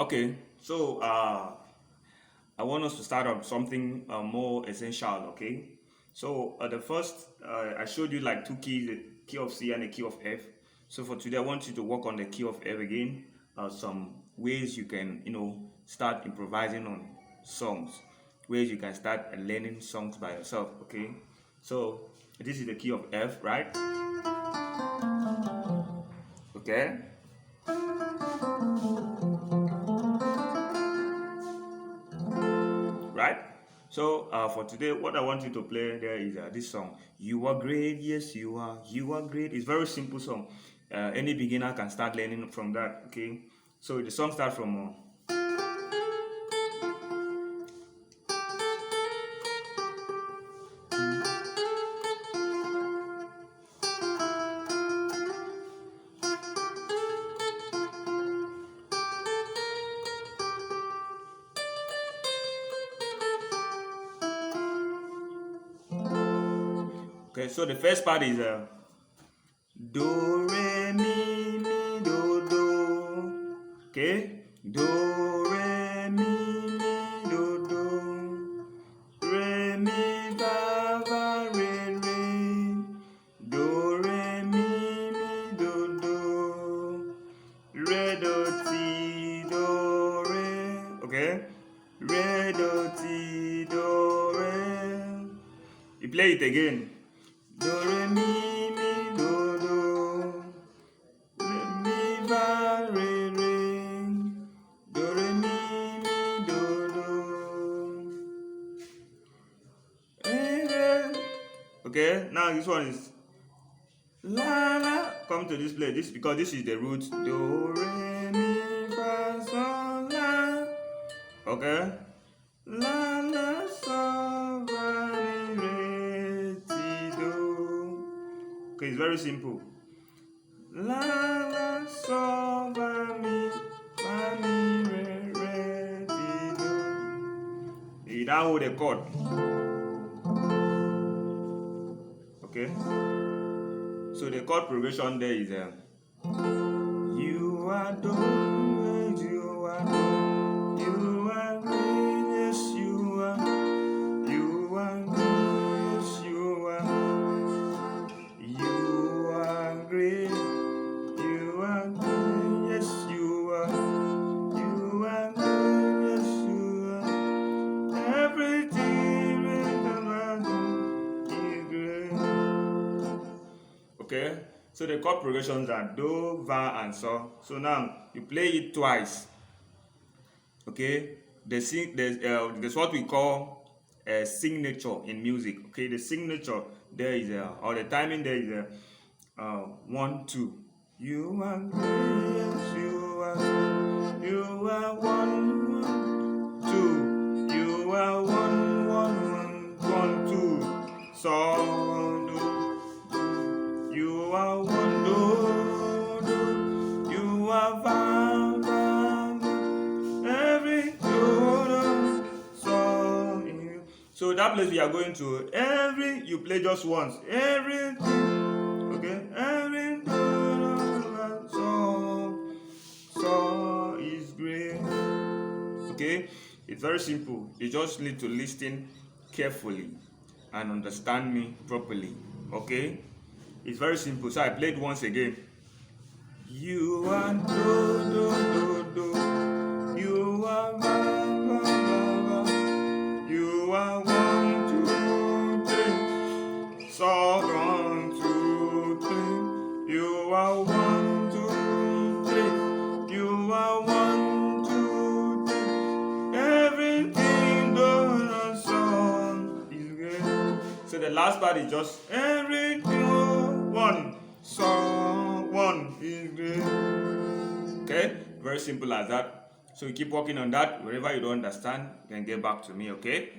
Okay, so I want us to start on something more essential. Okay, so the first I showed you like two keys, a key of C and a key of F. So for today, I want you to work on the key of F again. Some ways you can start improvising on songs, ways you can start learning songs by yourself. Okay, so this is the key of F, right? Okay. Right? So for today, what I want you to play there is this song. You are great, yes you are. You are great. It's a very simple song. Any beginner can start learning from that. Okay. So the song starts from. Okay. So the first part is do re mi mi do do. Okay. Do re mi mi do do. Re mi fa fa re re. Do re mi mi do do. Re do ti do re. Okay. Re do ti do re. You play it again. Do re mi mi do do. Re mi fa re re. Do re mi mi do do. Re re. Okay, now this one is la la. Come to this place. This because this is the root. Do re mi fa sol la. Okay. La la sol la re ti do. Okay, it's very simple. La la sol fa mi re ti do. You now hold a chord. Okay. So the chord progression there is you are done, you are done, you are great, yes you are great, yes you are great, you are great, yes you are great, yes you are, everything about you is great. Okay, so the chord progressions are do, va, and so. So now you play it twice. Okay, there's what we call a signature in music. Okay, the signature there is or the timing there is 1 2. You are great, yes, you are 1 1 2. You are 1 1 1 2. So do. You are 1 do do. You are va va va. Every do song. So that place we are going to every you play just once. Everything. Okay. Every so is great. Okay. It's very simple. You just need to listen carefully and understand me properly. Okay. It's very simple. So I played once again. You are do do do do. You are va va va va. You are 1 2 3. So 1 2 3. You are 1 2 3. You are 1 2 3. Everything done and song is great. So the last part is just everything 1 song 1 is great. Okay, very simple as that. So you keep working on that. Wherever you don't understand, you can get back to me. Okay.